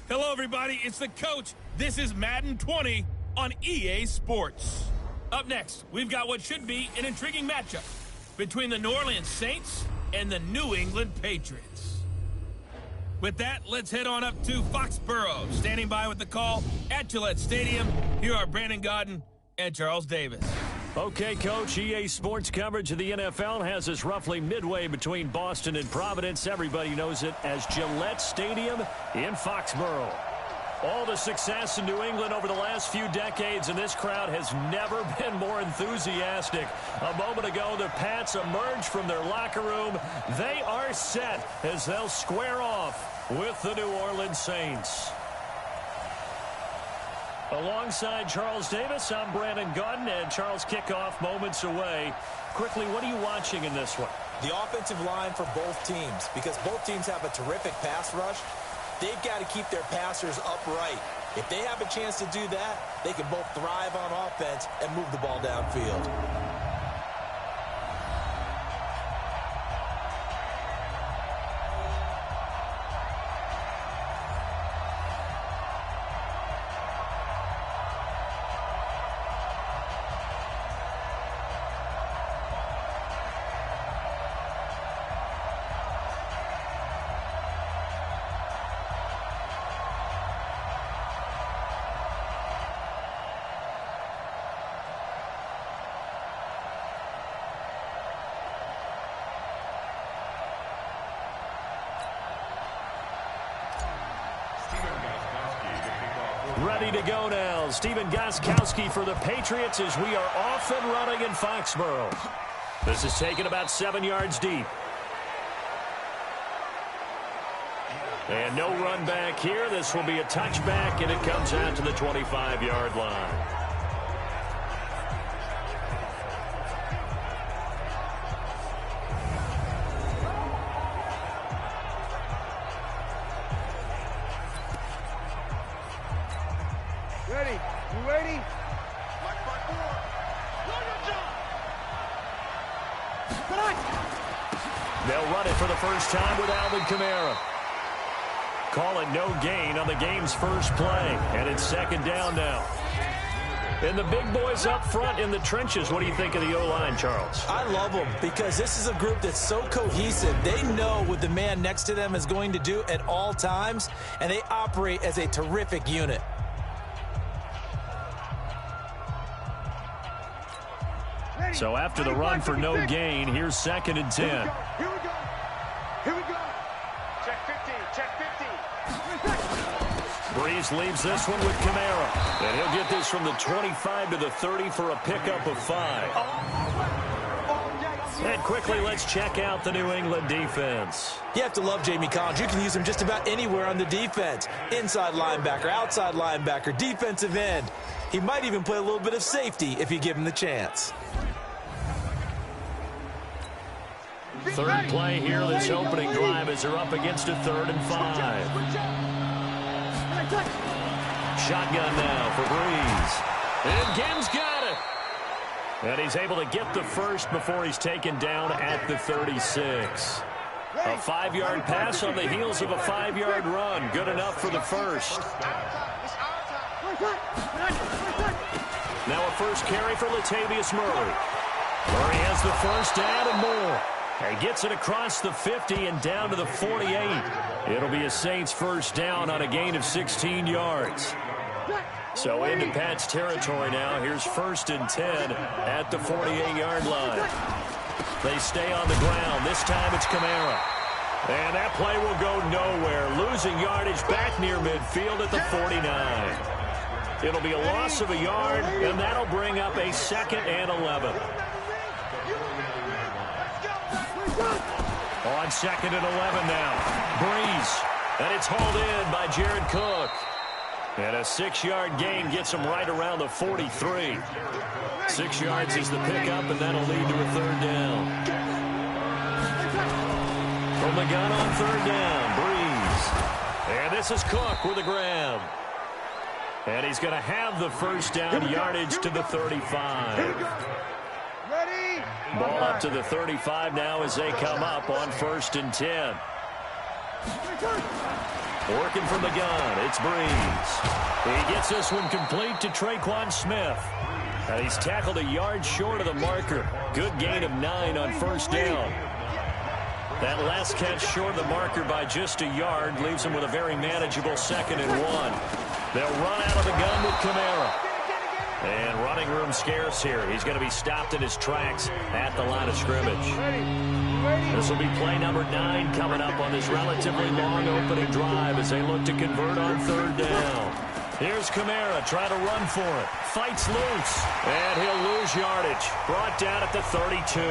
Hello, everybody. It's the coach. This is Madden 20 on EA Sports. Up next, we've got what should be an intriguing matchup between the New Orleans Saints and the New England Patriots. With that, let's head on up to Foxborough. Standing by with the call at Gillette Stadium, here are Brandon Gaudin and Charles Davis. Okay, Coach, EA Sports coverage of the NFL has us roughly midway between Boston and Providence. Everybody knows it as Gillette Stadium in Foxborough. All the success in New England over the last few decades, and this crowd has never been more enthusiastic. A moment ago, the Pats emerged from their locker room. They are set as they'll square off with the New Orleans Saints. Alongside Charles Davis, I'm Brandon Gaudin, and Charles, kickoff moments away. Quickly, what are you watching in this one? The offensive line for both teams, because both teams have a terrific pass rush. They've got to keep their passers upright. If they have a chance to do that, they can both thrive on offense and move the ball downfield. Ready to go now. Stephen Gostkowski for the Patriots as we are off and running in Foxborough. This is taken about 7 yards deep. And no run back here. This will be a touchback, and it comes out to the 25-yard line. Ready? You ready? They'll run it for the first time with Alvin Kamara. Call it no gain on the game's first play, and it's second down now. And the big boys up front in the trenches. What do you think of the O-line, Charles? I love them because this is a group that's so cohesive. They know what the man next to them is going to do at all times, and they operate as a terrific unit. So after the run for no gain, here's second and 10. Here we go. Here we go. Check 50. Check 50. Breeze leaves this one with Kamara. And he'll get this from the 25 to the 30 for a pickup of 5. And quickly, let's check out the New England defense. You have to love Jamie Collins. You can use him just about anywhere on the defense. Inside linebacker, outside linebacker, defensive end. He might even play a little bit of safety if you give him the chance. Third play here, this opening drive as they're up against a 3rd and 5. Shotgun now for Breeze. And Gim's got it. And he's able to get the first before he's taken down at the 36. A 5-yard pass on the heels of a 5-yard run. Good enough for the first. Now a first carry for Latavius Murray. Murray has the first down and more. And gets it across the 50 and down to the 48. It'll be a Saints first down on a gain of 16 yards. So into Pat's territory now. Here's 1st and 10 at the 48-yard line. They stay on the ground. This time it's Kamara. And that play will go nowhere. Losing yardage back near midfield at the 49. It'll be a loss of a yard, and that'll bring up a 2nd and 11. On 2nd and 11 now. Breeze. And it's hauled in by Jared Cook. And a 6-yard gain gets him right around the 43. 6 yards is the pickup, and that'll lead to a 3rd down. From the gun on 3rd down, Breeze. And this is Cook with a grab. And he's going to have the first down yardage to the 35. Ball up to the 35 now as they come up on 1st and 10. Working from the gun, it's Breeze. He gets this one complete to Traquan Smith. And he's tackled a yard short of the marker. Good gain of 9 on first down. That last catch short of the marker by just a yard leaves him with a very manageable 2nd and 1. They'll run out of the gun with Kamara. And running room scarce here. He's going to be stopped in his tracks at the line of scrimmage. This will be play number 9 coming up on this relatively long opening drive as they look to convert on 3rd down. Here's Kamara trying to run for it. Fights loose. And he'll lose yardage. Brought down at the 32.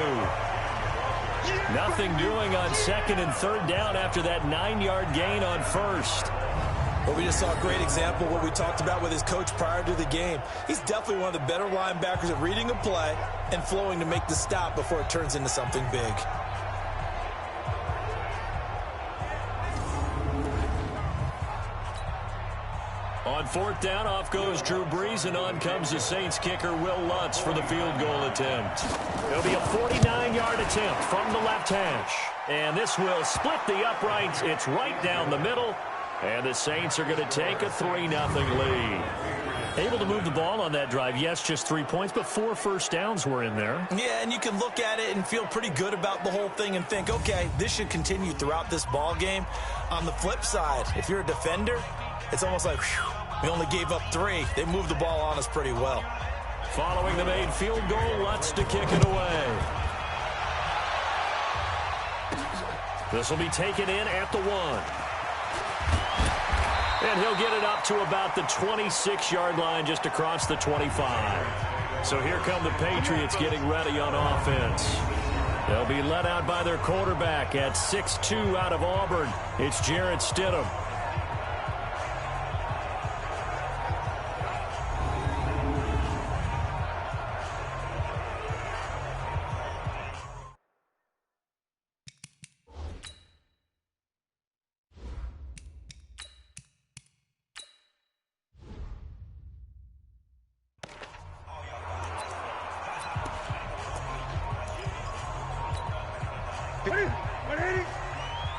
Nothing doing on 2nd and 3rd down after that 9-yard gain on 1st. Well, we just saw a great example of what we talked about with his coach prior to the game. He's definitely one of the better linebackers at reading a play and flowing to make the stop before it turns into something big. On 4th down, off goes Drew Brees, and on comes the Saints kicker, Will Lutz, for the field goal attempt. It'll be a 49-yard attempt from the left hash. And this will split the uprights. It's right down the middle. And the Saints are going to take a 3-0 lead. Able to move the ball on that drive. Yes, just 3 points, but 4 first downs were in there. Yeah, and you can look at it and feel pretty good about the whole thing and think, okay, this should continue throughout this ball game. On the flip side, if you're a defender, it's almost like, whew, we only gave up 3. They moved the ball on us pretty well. Following the made field goal, Lutz to kick it away. This will be taken in at the 1. And he'll get it up to about the 26-yard line, just across the 25. So here come the Patriots getting ready on offense. They'll be led out by their quarterback at 6'2" out of Auburn. It's Jarrett Stidham.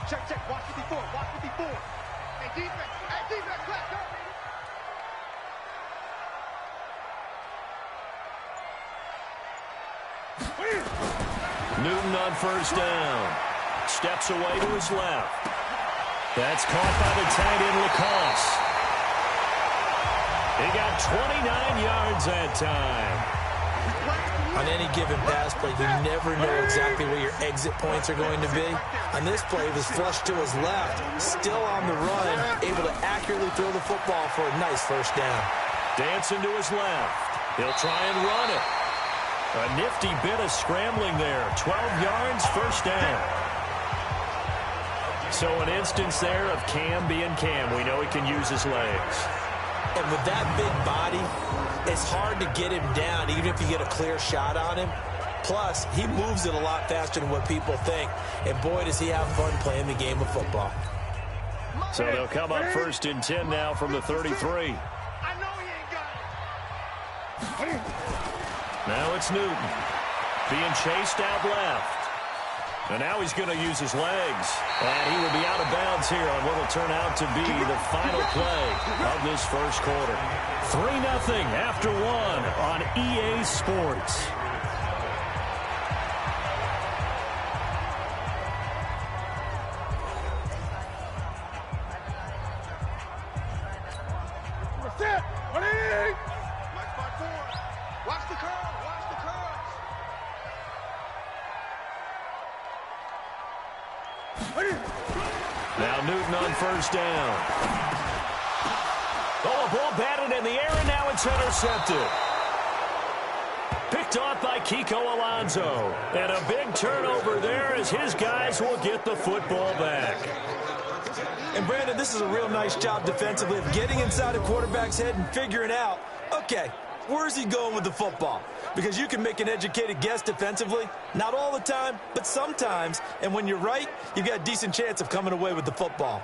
Check. Watch 54. Hey, defense, clap, go. Newton on first down. Steps away to his left. That's caught by the tight end, Lacoste. He got 29 yards that time. On any given pass play, you never know exactly where your exit points are going to be. On this play, it was flushed to his left, still on the run, able to accurately throw the football for a nice first down. Dancing to his left. He'll try and run it. A nifty bit of scrambling there. 12 yards, first down. So an instance there of Cam being Cam. We know he can use his legs. And with that big body, it's hard to get him down, even if you get a clear shot on him. Plus, he moves it a lot faster than what people think. And boy, does he have fun playing the game of football. So they'll come up 1st and 10 now from the 33. I know he ain't got it. Now it's Newton being chased out left. And now he's going to use his legs. And he will be out of bounds here on what will turn out to be the final play of this first quarter. 3-0 after 1 on EA Sports. Watch the curl. Now Newton on first down. Oh, a ball batted in the air, and now it's intercepted. Picked off by Kiko Alonso. And a big turnover there as his guys will get the football back. And Brandon, this is a real nice job defensively of getting inside a quarterback's head and figuring out, okay, where's he going with the football? Because you can make an educated guess defensively. Not all the time, but sometimes. And when you're right, you've got a decent chance of coming away with the football.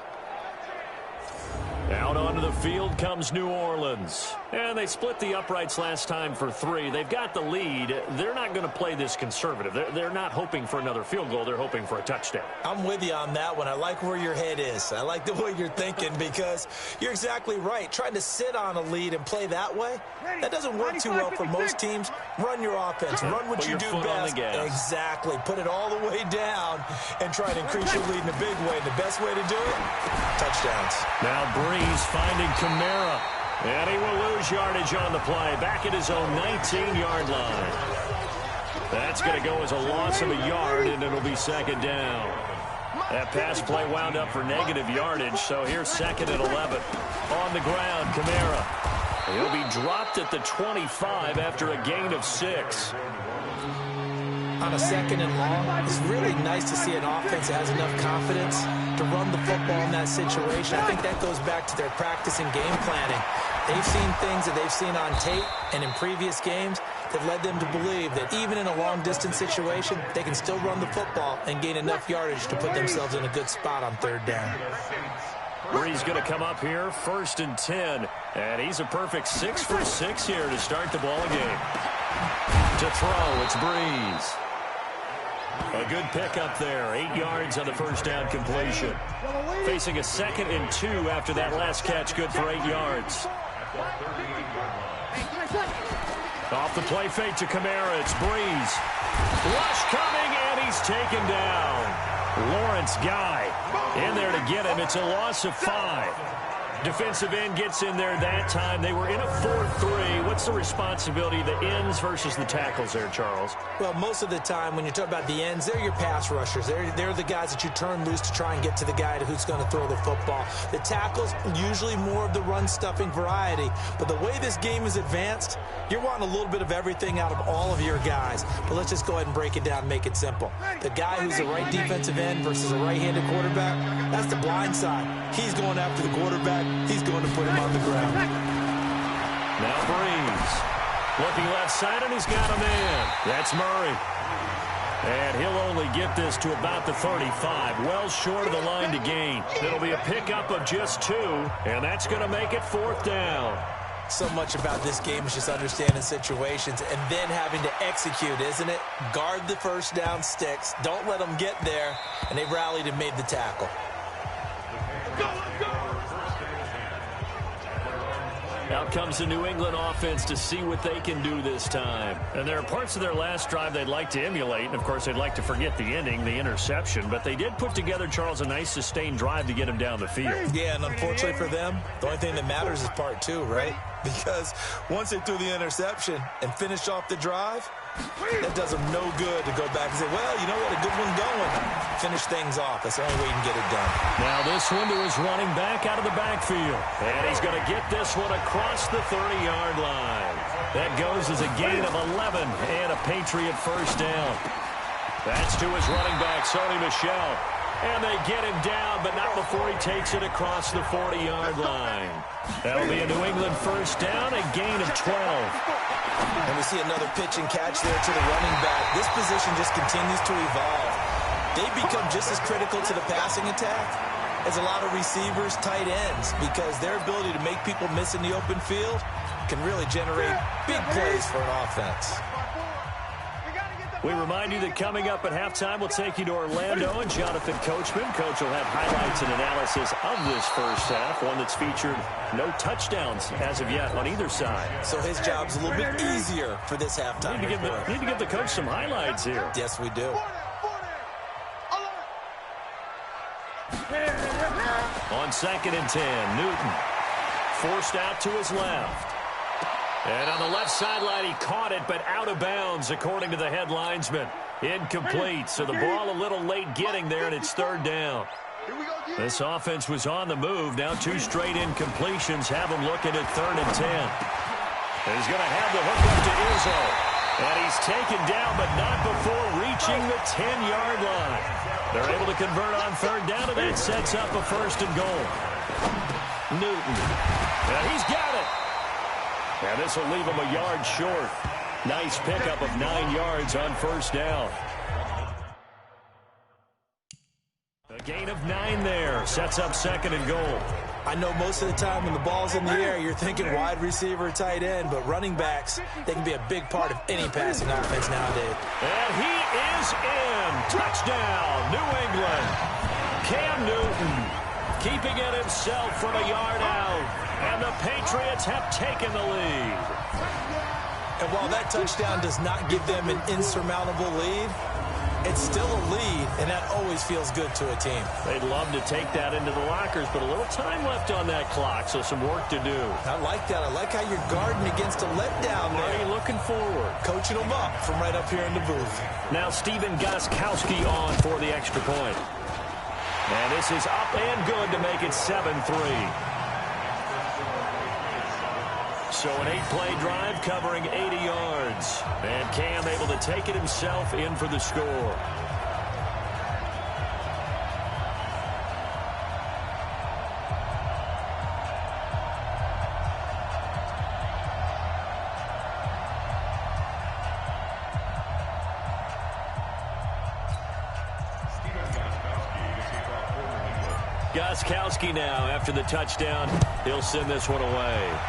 Out onto the field comes New Orleans. And they split the uprights last time for 3. They've got the lead. They're not going to play this conservative. They're not hoping for another field goal. They're hoping for a touchdown. I'm with you on that one. I like where your head is. I like the way you're thinking because you're exactly right. Trying to sit on a lead and play that way, that doesn't work too well for most teams. Run your offense. Run what you do best. Exactly. Put it all the way down and try to increase your lead in a big way. And the best way to do it, touchdowns. Now Breeze finding Kamara. And he will lose yardage on the play. Back at his own 19-yard line. That's going to go as a loss of a yard, and it'll be second down. That pass play wound up for negative yardage, so here's second and 11. On the ground, Kamara. He'll be dropped at the 25 after a gain of 6. On a second and long, it's really nice to see an offense that has enough confidence to run the football in that situation. I think that goes back to their practice and game planning. They've seen things that they've seen on tape and in previous games that led them to believe that even in a long-distance situation, they can still run the football and gain enough yardage to put themselves in a good spot on third down. Breeze going to come up here, 1st and 10. And he's a perfect 6 for 6 here to start the ball game. To throw, it's Breeze. A good pickup there, 8 yards on the first down completion. Facing a 2nd and 2 after that last catch, good for 8 yards. Off the play fake to Kamara, it's Breeze. Rush coming, and he's taken down. Lawrence Guy in there to get him. It's a loss of 5. Defensive end gets in there that time. They were in a 4-3. What's the responsibility of the ends versus the tackles there, Charles? Well, most of the time when you talk about the ends, they're your pass rushers. They're the guys that you turn loose to try and get to the guy who's going to throw the football. The tackles, usually more of the run-stuffing variety. But the way this game is advanced, you're wanting a little bit of everything out of all of your guys. But let's just go ahead and break it down and make it simple. The guy who's the right defensive end versus a right-handed quarterback, that's the blind side. He's going after the quarterback. He's going to put him on the ground. Now Breeze. Looking left side, and he's got him in. That's Murray. And he'll only get this to about the 35, well short of the line to gain. It'll be a pickup of just 2, and that's going to make it 4th down. So much about this game is just understanding situations and then having to execute, isn't it? Guard the first down sticks. Don't let them get there. And they rallied and made the tackle. Out comes the New England offense to see what they can do this time. And there are parts of their last drive they'd like to emulate. And, of course, they'd like to forget the ending, the interception. But they did put together, Charles, a nice sustained drive to get him down the field. Yeah, and unfortunately for them, the only thing that matters is part 2, right? Because once they threw the interception and finished off the drive, that does them no good to go back and say, well, you know what, a good one going. Finish things off. That's the only way you can get it done. Now this one to his running back out of the backfield. And he's going to get this one across the 30-yard line. That goes as a gain of 11 and a Patriot first down. That's to his running back, Sony Michel. And they get him down, but not before he takes it across the 40-yard line. That'll be a New England first down, a gain of 12. And we see another pitch and catch there to the running back. This position just continues to evolve. They become just as critical to the passing attack as a lot of receivers, tight ends, because their ability to make people miss in the open field can really generate big plays for an offense. We remind you that coming up at halftime, we'll take you to Orlando and Jonathan Coachman. Coach will have highlights and analysis of this first half, one that's featured no touchdowns as of yet on either side. So his job's a little bit easier for this halftime. Need to give the coach some highlights here. Yes, we do. On 2nd and 10, Newton forced out to his left. And on the left sideline, he caught it, but out of bounds, according to the head linesman. Incomplete, so the ball a little late getting there, and it's 3rd down. This offense was on the move. Now 2 straight incompletions have him looking at 3rd and 10. And he's going to have the hook up to Izzo. And he's taken down, but not before reaching the 10-yard line. They're able to convert on 3rd down, and that sets up a 1st and goal. Newton. And he's got it. And this will leave him a yard short. Nice pickup of 9 yards on 1st down. A gain of 9 there. Sets up 2nd and goal. I know most of the time when the ball's in the air, you're thinking wide receiver, tight end, but running backs, they can be a big part of any passing offense nowadays. And he is in. Touchdown, New England. Cam Newton keeping it himself from a yard out. And the Patriots have taken the lead. And while that touchdown does not give them an insurmountable lead, it's still a lead, and that always feels good to a team. They'd love to take that into the lockers, but a little time left on that clock, so some work to do. I like that. I like how you're guarding against a letdown there. Already looking forward. Coaching them up from right up here in the booth. Now Stephen Gostkowski on for the extra point. And this is up and good to make it 7-3. So an 8-play drive covering 80 yards. And Cam able to take it himself in for the score. Gostkowski now after the touchdown. He'll send this one away.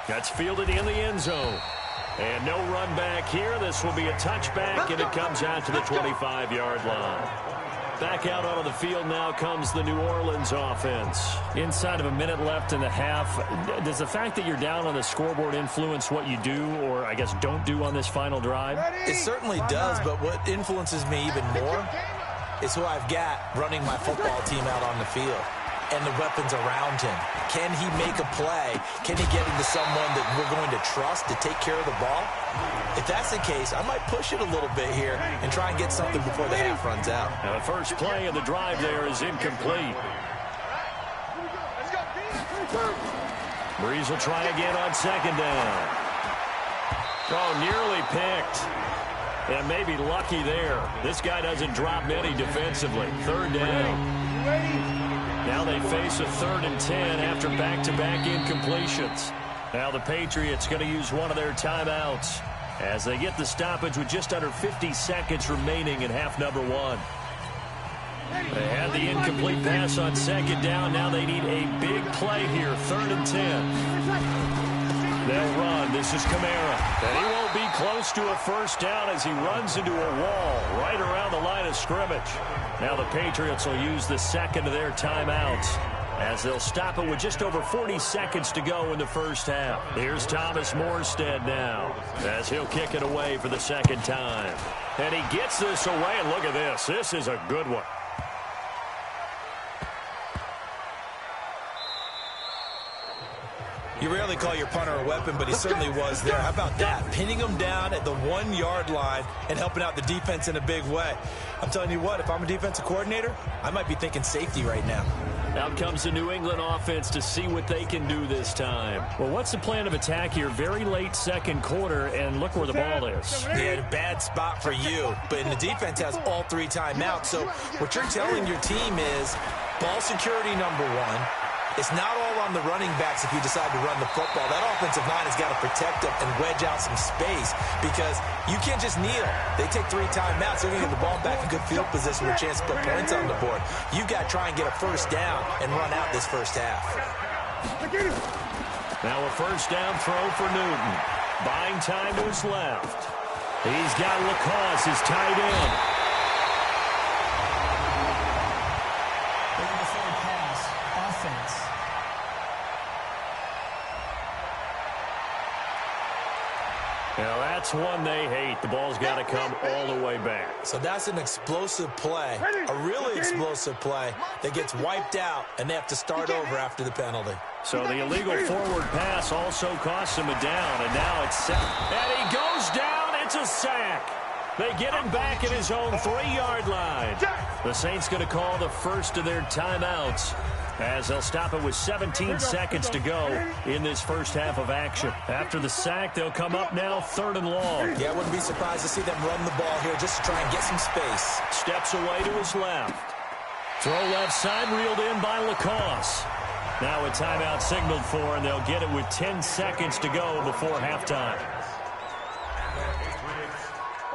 That's fielded in the end zone. And no run back here. This will be a touchback, and it comes out to the 25-yard line. Back out onto the field now comes the New Orleans offense. Inside of a minute left in the half, does the fact that you're down on the scoreboard influence what you do, or I guess don't do on this final drive? It certainly does, but what influences me even more is who I've got running my football team out on the field and the weapons around him. Can he make a play? Can he get into someone that we're going to trust to take care of the ball? If that's the case, I might push it a little bit here and try and get something before the half runs out. Now the first play of the drive there is incomplete. Breeze will try again on second down. Oh, nearly picked. And maybe lucky there. This guy doesn't drop many defensively. Third down. Now they face a 3rd and 10 after back-to-back incompletions. Now the Patriots going to use one of their timeouts as they get the stoppage with just under 50 seconds remaining in half number 1. They had the incomplete pass on second down. Now they need a big play here. 3rd and 10. They'll run. This is Kamara. And he won't be close to a first down as he runs into a wall right around the line of scrimmage. Now the Patriots will use the second of their timeouts as they'll stop it with just over 40 seconds to go in the first half. Here's Thomas Morstead now as he'll kick it away for the second time. And he gets this away, and look at this. This is a good one. You rarely call your punter a weapon, but he certainly was there. How about that? Pinning him down at the 1-yard line and helping out the defense in a big way. I'm telling you what, if I'm a defensive coordinator, I might be thinking safety right now. Out comes the New England offense to see what they can do this time. Well, what's the plan of attack here? Very late second quarter, and look where the ball is. Yeah, a bad spot for you, but the defense has all 3 timeouts. So what you're telling your team is ball security number 1. It's not all on the running backs if you decide to run the football. That offensive line has got to protect them and wedge out some space because you can't just kneel. They take 3 timeouts. They're going to get the ball back in good field position with a chance to put points on the board. You've got to try and get a first down and run out this first half. Now a first down throw for Newton. Buying time to his left. He's got Lacoste, his tight end. Now that's one they hate. The ball's got to come all the way back. So that's an explosive play, a really explosive play that gets wiped out, and they have to start over after the penalty. So the illegal forward pass also costs him a down, and now it's set. And he goes down. It's a sack. They get him back at his own 3-yard line. The Saints going to call the first of their timeouts as they'll stop it with 17 seconds to go in this first half of action. After the sack, they'll come up now 3rd and long. Yeah, I wouldn't be surprised to see them run the ball here just to try and get some space. Steps away to his left. Throw left side, reeled in by Lacoste. Now a timeout signaled for, and they'll get it with 10 seconds to go before halftime.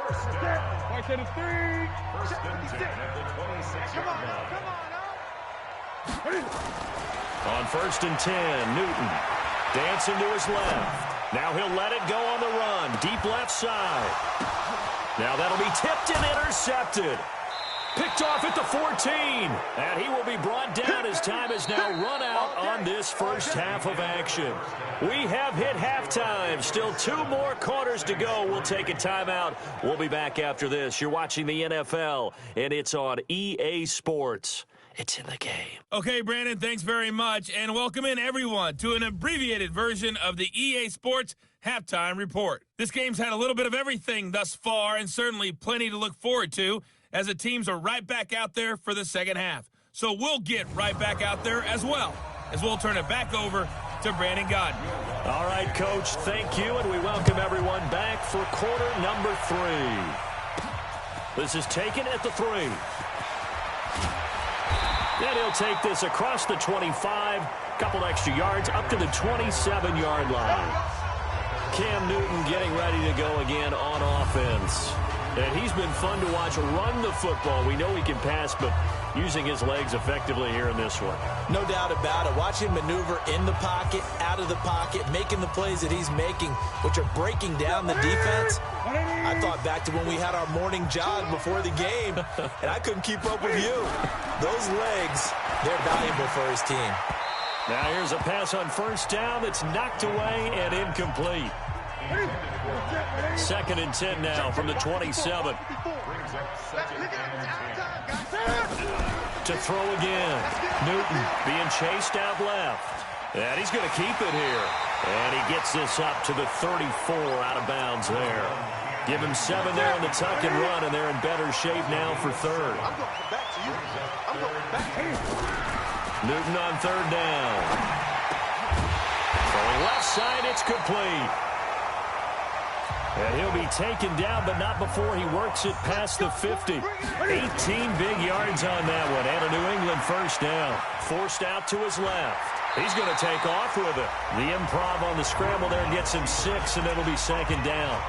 First and 3. First and 10 at the 26-yard line. On 1st and 10, Newton dancing to his left. Now he'll let it go on the run. Deep left side. Now that'll be tipped and intercepted. Picked off at the 14. And he will be brought down as time has now run out on this first half of action. We have hit halftime. Still 2 more quarters to go. We'll take a timeout. We'll be back after this. You're watching the NFL, and it's on EA Sports. It's in the game. Okay, Brandon, thanks very much. And welcome in, everyone, to an abbreviated version of the EA Sports Halftime Report. This game's had a little bit of everything thus far, and certainly plenty to look forward to, as the teams are right back out there for the second half. So we'll get right back out there as well, as we'll turn it back over to Brandon Godden. All right, Coach, thank you, and we welcome everyone back for quarter number 3. This is taken at the 3. And he'll take this across the 25, couple extra yards, up to the 27-yard line. Cam Newton getting ready to go again on offense. And he's been fun to watch run the football. We know he can pass, but using his legs effectively here in this one. No doubt about it. Watch him maneuver in the pocket, out of the pocket, making the plays that he's making, which are breaking down the defense. I thought back to when we had our morning jog before the game, and I couldn't keep up with you. Those legs, they're valuable for his team. Now here's a pass on 1st down that's knocked away and incomplete. 2nd and 10 now from the 27. To throw again. Newton being chased out left. And he's going to keep it here. And he gets this up to the 34 out of bounds there. Give him 7 there on the tuck and run, and they're in better shape now for 3rd. Newton on 3rd down. Throwing left side, it's complete. And he'll be taken down, but not before he works it past the 50. 18 big yards on that one, and a New England 1st down. Forced out to his left. He's going to take off with it. The improv on the scramble there gets him 6, and it'll be 2nd down.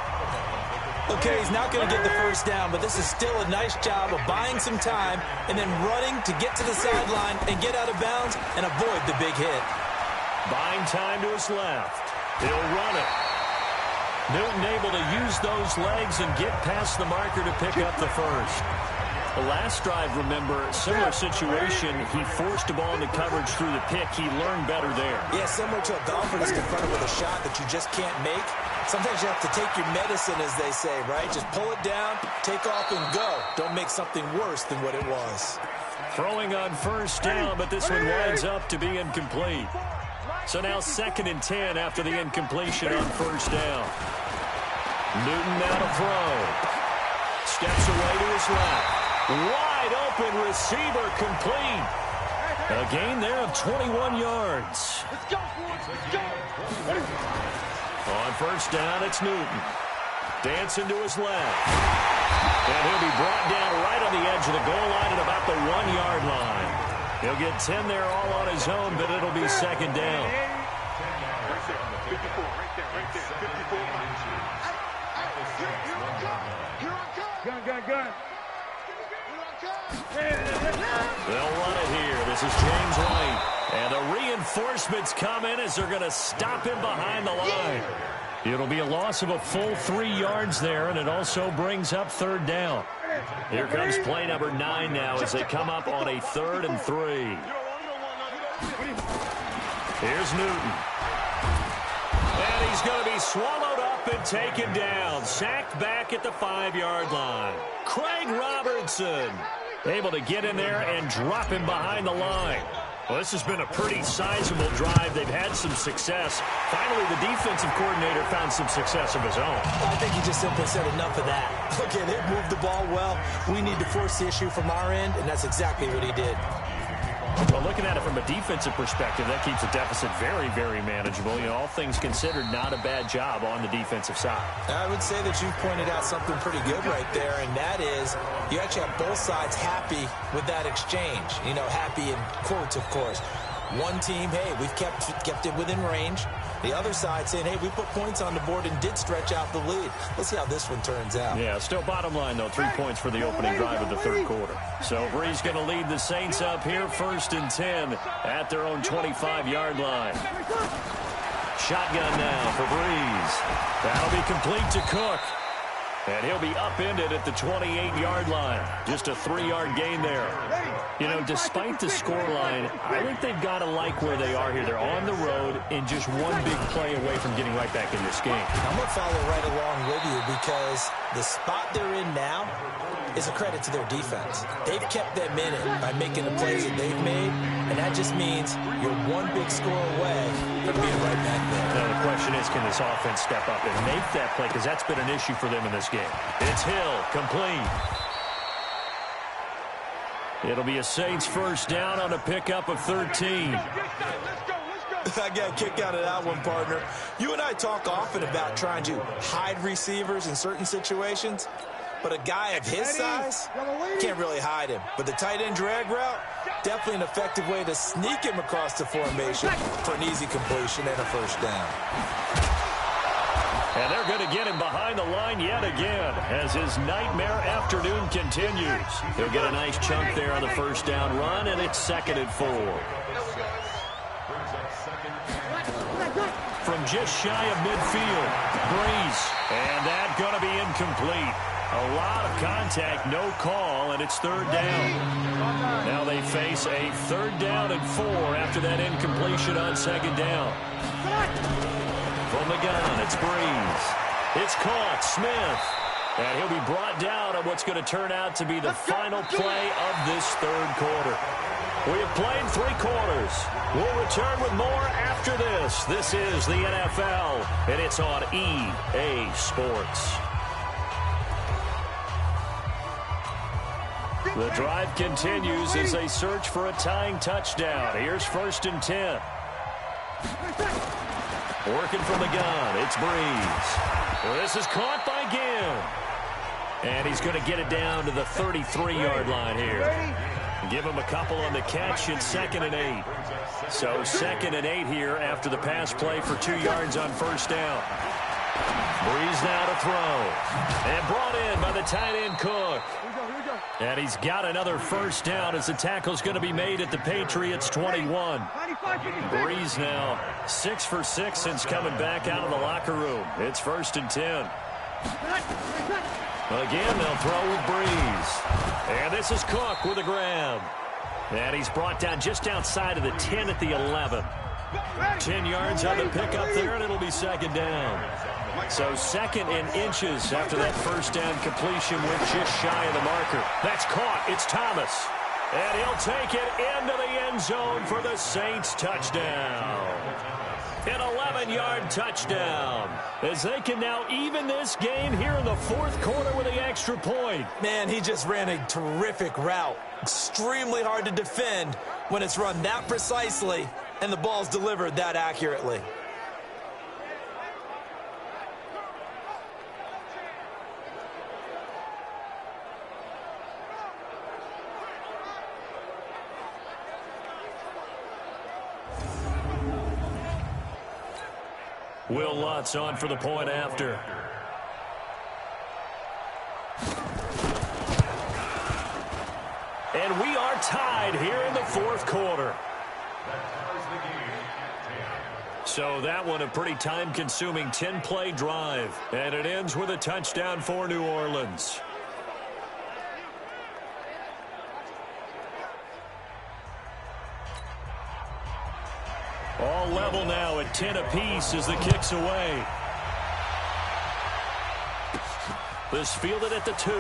Okay, he's not going to get the 1st down, but this is still a nice job of buying some time and then running to get to the sideline and get out of bounds and avoid the big hit. Buying time to his left. He'll run it. Newton able to use those legs and get past the marker to pick up the 1st. The last drive, remember, similar situation. He forced the ball into coverage through the pick. He learned better there. Yeah, similar to a golfer that's confronted with a shot that you just can't make. Sometimes you have to take your medicine, as they say, right? Just pull it down, take off, and go. Don't make something worse than what it was. Throwing on 1st down, but this one winds up to be incomplete. So now 2nd and 10 after the incompletion on 1st down. Newton now to throw. Steps away to his left. Wide open receiver complete. A gain there of 21 yards. Let's go, boys. Let's go. On 1st down, it's Newton. Dancing to his left. And he'll be brought down right on the edge of the goal line at about the 1-yard line. He'll get 10 there all on his own, but it'll be 2nd down. Gun. They'll run it here. This is James White. And the reinforcements come in as they're going to stop him behind the line. It'll be a loss of a full 3 yards there, and it also brings up 3rd down. Here comes play number 9 now as they come up on a 3rd and 3. Here's Newton. And he's going to be swallowed up and taken down. Sacked back at the 5-yard line. Craig Robertson able to get in there and drop him behind the line. Well, this has been a pretty sizable drive. They've had some success. Finally, the defensive coordinator found some success of his own. I think he just simply said enough of that. Okay, they've moved the ball well. We need to force the issue from our end, and that's exactly what he did. Well, looking at it from a defensive perspective, that keeps the deficit very, very manageable. You know, all things considered, not a bad job on the defensive side. I would say that you've pointed out something pretty good right there, and that is you actually have both sides happy with that exchange. You know, happy in quotes, of course. One team, hey, we've kept it within range. The other side saying, hey, we put points on the board and did stretch out the lead. Let's see how this one turns out. Yeah, still bottom line, though, 3 points for the opening drive of the third quarter. So Brees going to lead the Saints up here, 1st and 10 at their own 25-yard line. Shotgun now for Brees. That'll be complete to Cook. And he'll be upended at the 28-yard line. Just a 3-yard gain there. You know, despite the scoreline, I think they've got to like where they are here. They're on the road and just one big play away from getting right back in this game. I'm going to follow right along with you because the spot they're in now is a credit to their defense. They've kept them in it by making the plays that they've made, and that just means you're one big score away from being right back there. Now the question is, can this offense step up and make that play? Because that's been an issue for them in this game. It's Hill, complete. It'll be a Saints first down on a pickup of 13. I got a kick out of that one, partner. You and I talk often about trying to hide receivers in certain situations, but a guy of his size can't really hide him. But the tight end drag route, definitely an effective way to sneak him across the formation for an easy completion and a first down. And they're going to get him behind the line yet again as his nightmare afternoon continues. He'll get a nice chunk there on the first down run, and it's 2nd and 4. From just shy of midfield, Brees. And that's going to be incomplete. A lot of contact, no call, and it's 3rd down. Now they face a 3rd down and 4 after that incompletion on 2nd down. From the gun, it's Brees. It's caught, Smith. And he'll be brought down on what's going to turn out to be the final play of this third quarter. We have played 3 quarters. We'll return with more after this. This is the NFL, and it's on EA Sports. The drive continues as they search for a tying touchdown. Here's 1st and 10. Working from the gun, it's Brees. This is caught by Gill. And he's going to get it down to the 33-yard line here. Give him a couple on the catch. It's 2nd and 8. So 2nd and 8 here after the pass play for 2 yards on first down. Brees now to throw. And brought in by the tight end Cook. And he's got another first down as the tackle's going to be made at the Patriots 21. Brees now 6 for 6 since coming back out of the locker room. It's 1st and 10. Again, they'll throw with Brees. And this is Cook with a grab. And he's brought down just outside of the 10 at the 11. 10 yards on the pickup there, and it'll be 2nd down. So 2nd and inches after that first down completion went just shy of the marker. That's caught. It's Thomas. And he'll take it into the end zone for the Saints touchdown. An 11-yard touchdown as they can now even this game here in the fourth quarter with the extra point. Man, he just ran a terrific route. Extremely hard to defend when it's run that precisely and the ball's delivered that accurately. Will Lutz on for the point after. And we are tied here in the fourth quarter. So that one a pretty time-consuming 10-play drive. And it ends with a touchdown for New Orleans. All level now at 10 apiece as the kick's away. This fielded at the 2.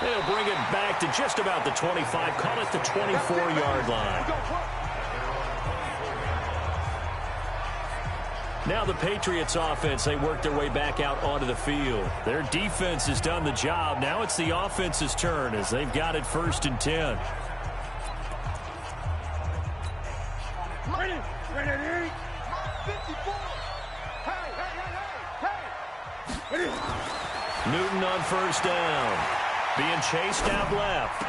They'll bring it back to just about the 25. Call it the 24-yard line. Now the Patriots offense, they work their way back out onto the field. Their defense has done the job. Now it's the offense's turn as they've got it 1st and 10. Newton on first down. Being chased out left.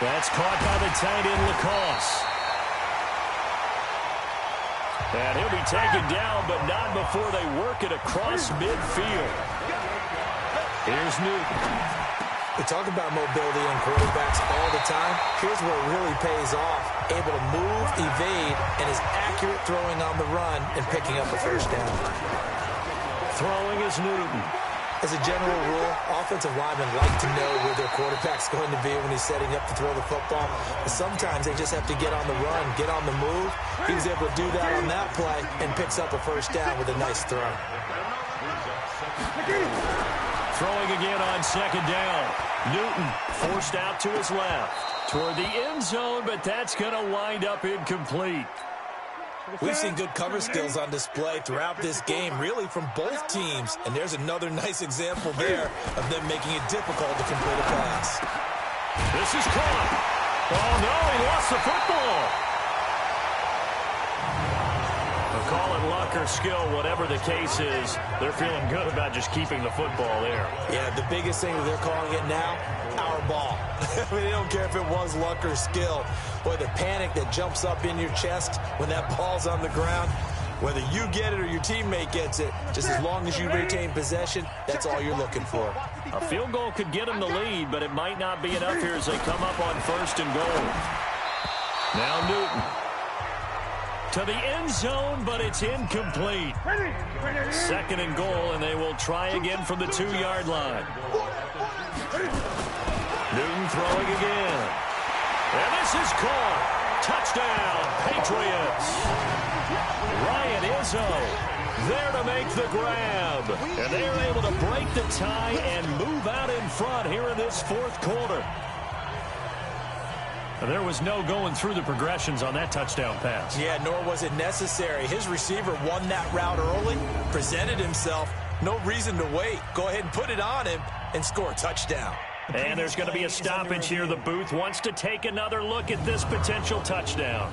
That's caught by the tight end, Lacoste. And he'll be taken down, but not before they work it across midfield. Here's Newton. We talk about mobility in quarterbacks all the time. Here's where it really pays off. Able to move, evade, and is accurate throwing on the run and picking up a first down. Throwing is Newton. As a general rule, offensive linemen like to know where their quarterback's going to be when he's setting up to throw the football. But sometimes they just have to get on the run, get on the move. He was able to do that on that play and picks up a first down with a nice throw. Throwing again on second down. Newton forced out to his left toward the end zone, but that's going to wind up incomplete. We've seen good cover skills on display throughout this game, really from both teams. And there's another nice example there of them making it difficult to complete a pass. This is caught. Oh, no, he lost the football. They'll call it luck or skill, whatever the case is. They're feeling good about just keeping the football there. Yeah, the biggest thing that they're calling it now, our ball. I mean, they don't care if it was luck or skill. Boy, the panic that jumps up in your chest when that ball's on the ground, whether you get it or your teammate gets it, just as long as you retain possession, that's all you're looking for. A field goal could get them the lead, but it might not be enough here as they come up on first and goal. Now Newton. To the end zone, but it's incomplete. Second and goal, and they will try again from the 2-yard line. Newton throwing again. And this is caught. Touchdown, Patriots. Ryan Izzo there to make the grab. And they are able to break the tie and move out in front here in this fourth quarter. And there was no going through the progressions on that touchdown pass. Yeah, nor was it necessary. His receiver won that route early, presented himself. No reason to wait. Go ahead and put it on him and score a touchdown. And there's going to be a stoppage here. The booth wants to take another look at this potential touchdown.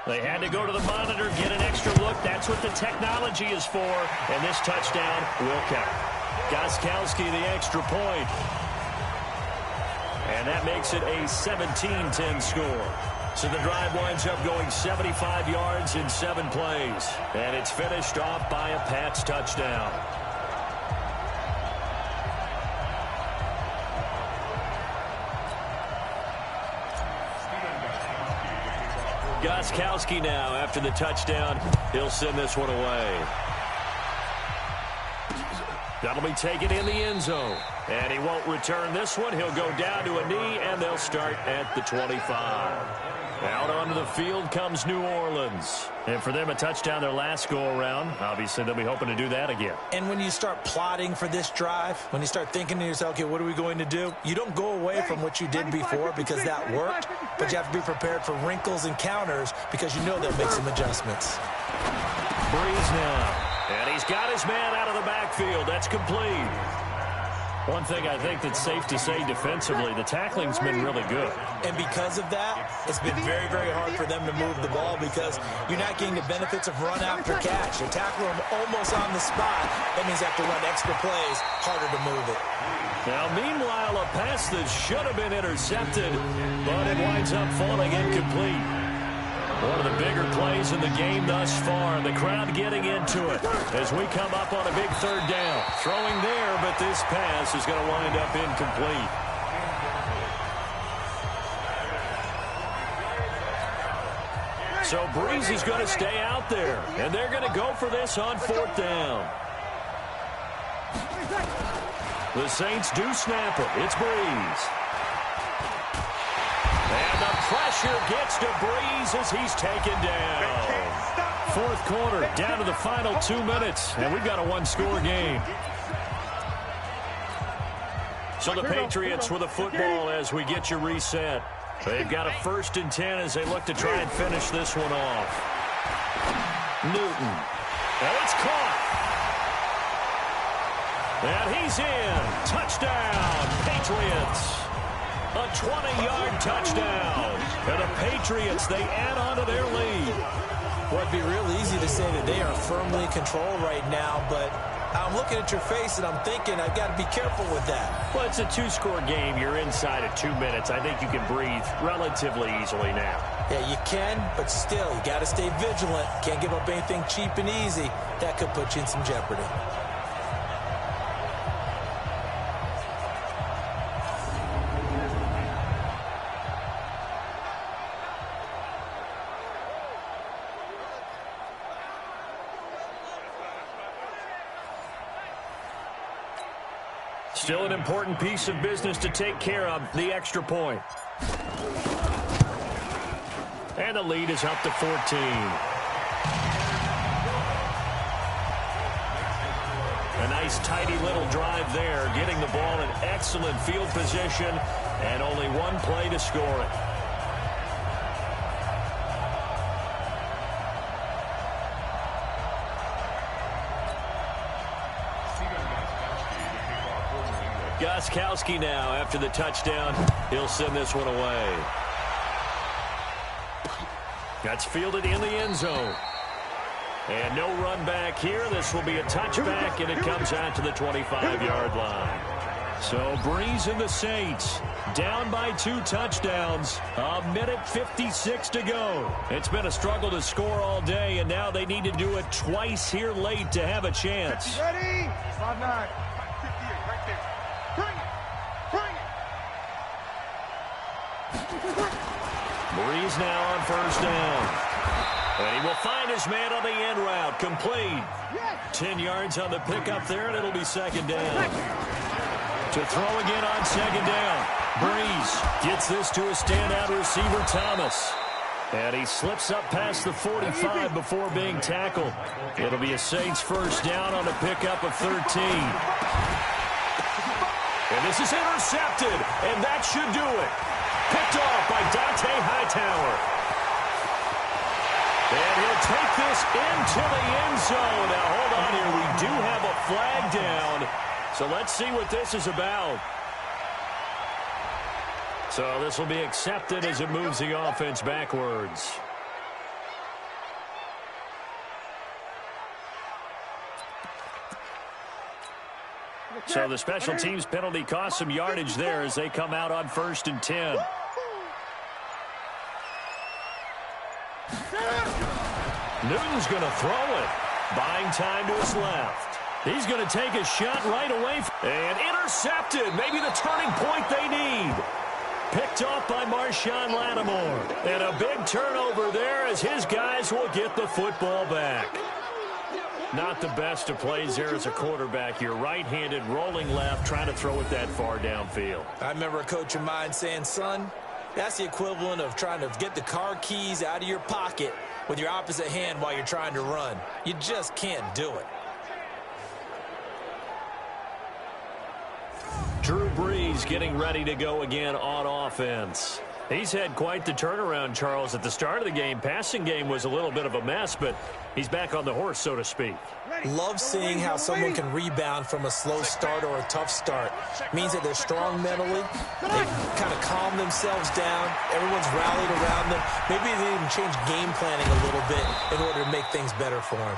They had to go to the monitor, get an extra look. That's what the technology is for. And this touchdown will count. Gostkowski, the extra point. And that makes it a 17-10 score. So the drive winds up going 75 yards in 7 plays. And it's finished off by a Pats touchdown. Gostkowski now, after the touchdown, he'll send this one away. That'll be taken in the end zone. And he won't return this one. He'll go down to a knee, and they'll start at the 25. Out onto the field comes New Orleans. And for them, a touchdown their last go-around. Obviously, they'll be hoping to do that again. And when you start plotting for this drive, when you start thinking to yourself, okay, what are we going to do? You don't go away from what you did before because that worked, but you have to be prepared for wrinkles and counters because you know they'll make some adjustments. Breeze now. And he's got his man out of the backfield. That's complete. One thing I think that's safe to say defensively, the tackling's been really good. And because of that, it's been very, very hard for them to move the ball because you're not getting the benefits of run after catch. You tackle them almost on the spot. That means you have to run extra plays, harder to move it. Now, meanwhile, a pass that should have been intercepted, but it winds up falling incomplete. One of the bigger plays in the game thus far. The crowd getting into it as we come up on a big third down. Throwing there, but this pass is going to wind up incomplete. So Breeze is going to stay out there, and they're going to go for this on fourth down. The Saints do snap it. It's Breeze. And the pressure gets to Breeze as he's taken down. Fourth quarter, down to the final 2 minutes, and we've got a one-score game. So the Patriots with the football as we get you reset. They've got a 1st and 10 as they look to try and finish this one off. Newton. And it's caught. And he's in. Touchdown, Patriots. A 20-yard touchdown. And the Patriots, they add on to their lead. Well, it'd be real easy to say that they are firmly in control right now, but I'm looking at your face and I'm thinking I've got to be careful with that. Well, it's a two-score game. You're inside of 2 minutes. I think you can breathe relatively easily now. Yeah, you can, but still, you got to stay vigilant. Can't give up anything cheap and easy. That could put you in some jeopardy. Still an important piece of business to take care of, the extra point. And the lead is up to 14. A nice, tidy little drive there, getting the ball in excellent field position, and only one play to score it. Gostkowski now after the touchdown. He'll send this one away. That's fielded in the end zone. And no run back here. This will be a touchback, and it comes out to the 25-yard line. So Breeze and the Saints down by 2 touchdowns. 1:56 to go. It's been a struggle to score all day, and now they need to do it twice here late to have a chance. Ready? 5-9. 58, right there. Bring it. Bring it. Breeze now on first down. And he will find his man on the end route. Complete. 10 yards on the pickup there, and it'll be second down. To throw again on second down. Breeze gets this to a standout receiver, Thomas. And he slips up past the 45 before being tackled. It'll be a Saints first down on a pickup of 13. And this is intercepted, and that should do it. Picked off by Dante Hightower. And he'll take this into the end zone. Now, hold on here. We do have a flag down. So let's see what this is about. So this will be accepted as it moves the offense backwards. So the special teams penalty cost some yardage there as they come out on 1st and 10. Newton's going to throw it. Buying time to his left. He's going to take a shot right away. And intercepted. Maybe the turning point they need. Picked off by Marshawn Lattimore. And a big turnover there as his guys will get the football back. Not the best of plays there as a quarterback. You're right-handed, rolling left, trying to throw it that far downfield. I remember a coach of mine saying, son, that's the equivalent of trying to get the car keys out of your pocket with your opposite hand while you're trying to run. You just can't do it. Drew Brees getting ready to go again on offense. He's had quite the turnaround, Charles. At the start of the game, passing game was a little bit of a mess, but he's back on the horse, so to speak. Love seeing how someone can rebound from a slow start or a tough start. Means that they're strong mentally. They kind of calm themselves down. Everyone's rallied around them. Maybe they even change game planning a little bit in order to make things better for them.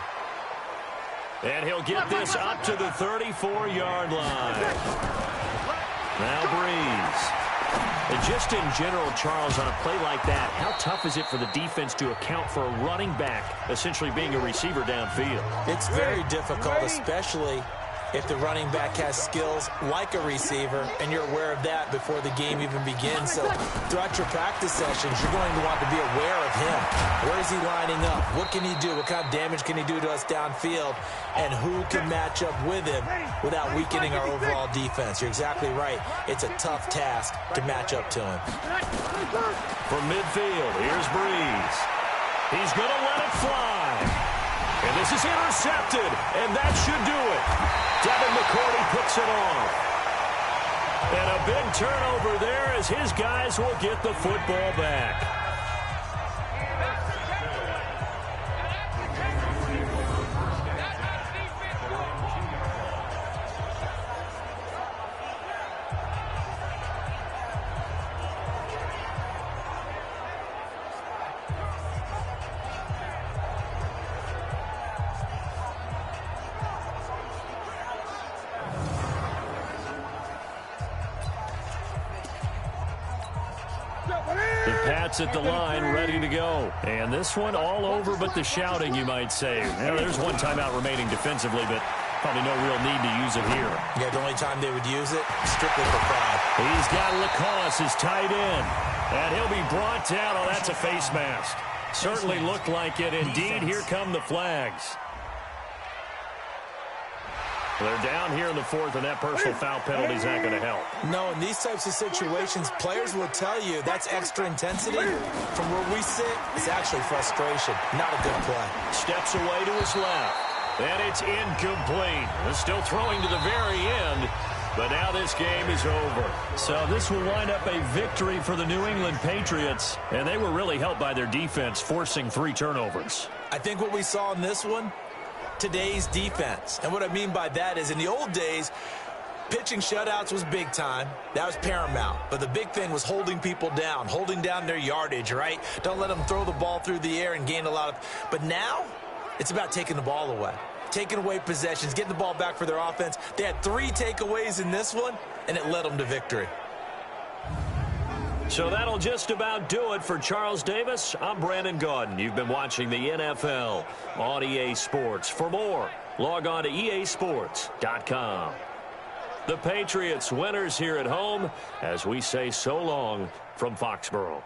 And he'll get this up to the 34-yard line. Now Brees. And just in general, Charles, on a play like that, how tough is it for the defense to account for a running back essentially being a receiver downfield? It's very difficult, especially if the running back has skills like a receiver, and you're aware of that before the game even begins. So throughout your practice sessions, you're going to want to be aware of him. Where is he lining up? What can he do? What kind of damage can he do to us downfield? And who can match up with him without weakening our overall defense? You're exactly right. It's a tough task to match up to him. From midfield, here's Brees. He's going to let it fly. And this is intercepted, and that should do it. Devin McCourty puts it on. And a big turnover there as his guys will get the football back. The Pats at the line, ready to go. And this one all over but the shouting, you might say. Now, there's one timeout remaining defensively, but probably no real need to use it here. Yeah, the only time they would use it, strictly for pride. He's got Lacoste, his tight end. And he'll be brought down. Oh, that's a face mask. Certainly looked like it. Indeed, here come the flags. They're down here in the fourth, and that personal foul penalty is not going to help. No, in these types of situations, players will tell you that's extra intensity. From where we sit, it's actually frustration. Not a good play. Steps away to his left. And it's incomplete. They're still throwing to the very end, but now this game is over. So this will wind up a victory for the New England Patriots, and they were really helped by their defense, forcing 3 turnovers. I think what we saw in this one, today's defense. And what I mean by that is in the old days, pitching shutouts was big time. That was paramount. But the big thing was holding people down, holding down their yardage, right? Don't let them throw the ball through the air and gain a lot of... But now, it's about taking the ball away. Taking away possessions, getting the ball back for their offense. They had 3 takeaways in this one, and it led them to victory. So that'll just about do it for Charles Davis. I'm Brandon Gaudin. You've been watching the NFL on EA Sports. For more, log on to easports.com. The Patriots winners here at home as we say so long from Foxborough.